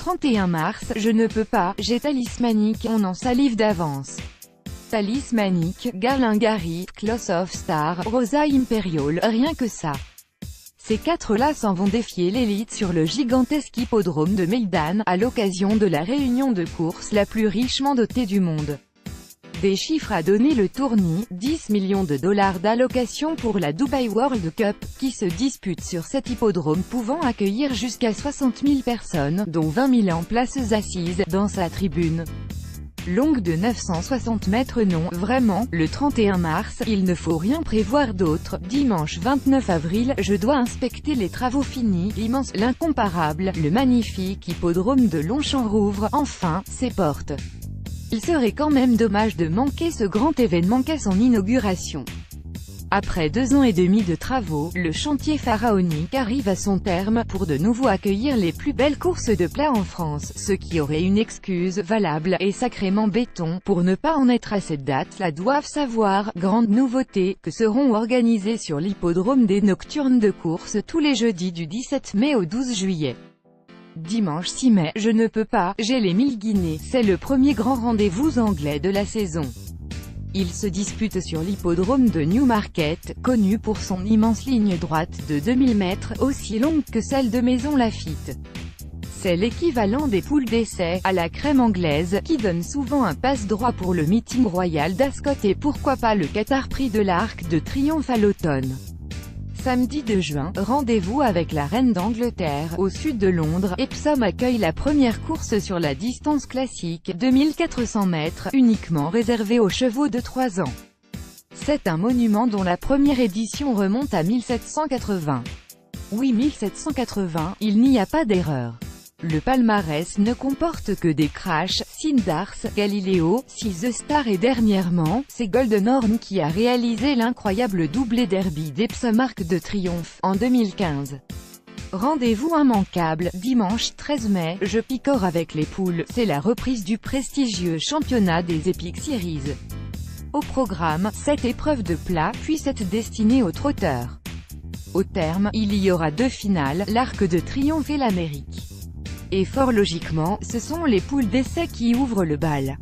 31 mars, je ne peux pas, j'ai Talismanic, on en salive d'avance. Talismanic, Galingari, Cloth of Star, Rosa Imperial, rien que ça. Ces quatre-là s'en vont défier l'élite sur le gigantesque hippodrome de Meydan, à l'occasion de la réunion de course la plus richement dotée du monde. Des chiffres à donner le tournis, 10 millions de dollars d'allocation pour la Dubai World Cup, qui se dispute sur cet hippodrome pouvant accueillir jusqu'à 60 000 personnes, dont 20 000 en places assises, dans sa tribune. Longue de 960 mètres. Non, vraiment, le 31 mars, il ne faut rien prévoir d'autre. Dimanche 29 avril, je dois inspecter les travaux finis, l'immense, l'incomparable, le magnifique hippodrome de Longchamp rouvre, enfin, ses portes. Il serait quand même dommage de manquer ce grand événement qu'est son inauguration. Après 2 ans et demi de travaux, le chantier pharaonique arrive à son terme, pour de nouveau accueillir les plus belles courses de plat en France. Ceux qui auraient une excuse valable et sacrément béton pour ne pas en être à cette date la doivent savoir. Grande nouveauté, que seront organisés sur l'hippodrome des nocturnes de course tous les jeudis du 17 mai au 12 juillet. Dimanche 6 mai, je ne peux pas, j'ai les 1000 guinées, c'est le premier grand rendez-vous anglais de la saison. Il se dispute sur l'hippodrome de Newmarket, connu pour son immense ligne droite de 2000 mètres, aussi longue que celle de Maison Lafitte. C'est l'équivalent des poules d'essai, à la crème anglaise, qui donne souvent un passe-droit pour le meeting royal d'Ascot et pourquoi pas le Qatar Prix de l'Arc de Triomphe à l'automne. Samedi 2 juin, rendez-vous avec la Reine d'Angleterre, au sud de Londres. Epsom accueille la première course sur la distance classique, 2400 mètres, uniquement réservée aux chevaux de 3 ans. C'est un monument dont la première édition remonte à 1780. Oui, 1780, il n'y a pas d'erreur. Le palmarès ne comporte que des Crash, Sindars, Galileo, Seize the Star et dernièrement, c'est Golden Horn qui a réalisé l'incroyable doublé derby d'Epsom Arc de Triomphe, en 2015. Rendez-vous immanquable, dimanche 13 mai, je picore avec les poules, c'est la reprise du prestigieux championnat des Epic Series. Au programme, 7 épreuves de plat, puis 7 destinées aux trotteurs. Au terme, il y aura 2 finales, l'Arc de Triomphe et l'Amérique. Et fort logiquement, ce sont les poules d'essai qui ouvrent le bal.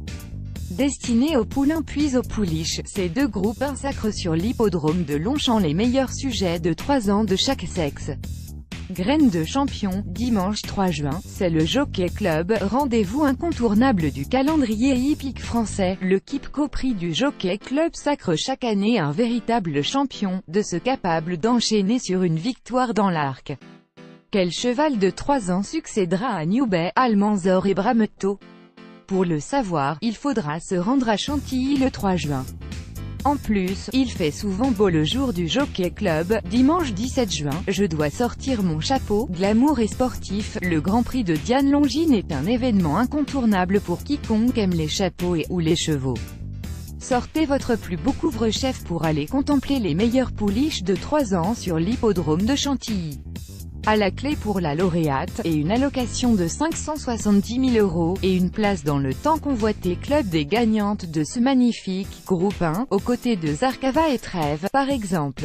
Destinés aux poulains puis aux pouliches, ces 2 groupes sacrent sur l'hippodrome de Longchamp les meilleurs sujets de 3 ans de chaque sexe. Graines de champion, dimanche 3 juin, c'est le Jockey Club, rendez-vous incontournable du calendrier hippique français. Le Kipco Prix du Jockey Club sacre chaque année un véritable champion, de ce capable d'enchaîner sur une victoire dans l'arc. Quel cheval de 3 ans succédera à Newbay, Almanzor et Brametto? Pour le savoir, il faudra se rendre à Chantilly le 3 juin. En plus, il fait souvent beau le jour du Jockey Club. Dimanche 17 juin, je dois sortir mon chapeau, glamour et sportif. Le Grand Prix de Diane Longines est un événement incontournable pour quiconque aime les chapeaux ou les chevaux. Sortez votre plus beau couvre-chef pour aller contempler les meilleures pouliches de 3 ans sur l'hippodrome de Chantilly. À la clé pour la lauréate, et une allocation de 570 000 €, et une place dans le tant convoité club des gagnantes de ce magnifique groupe 1, aux côtés de Zarkava et Trèves, par exemple.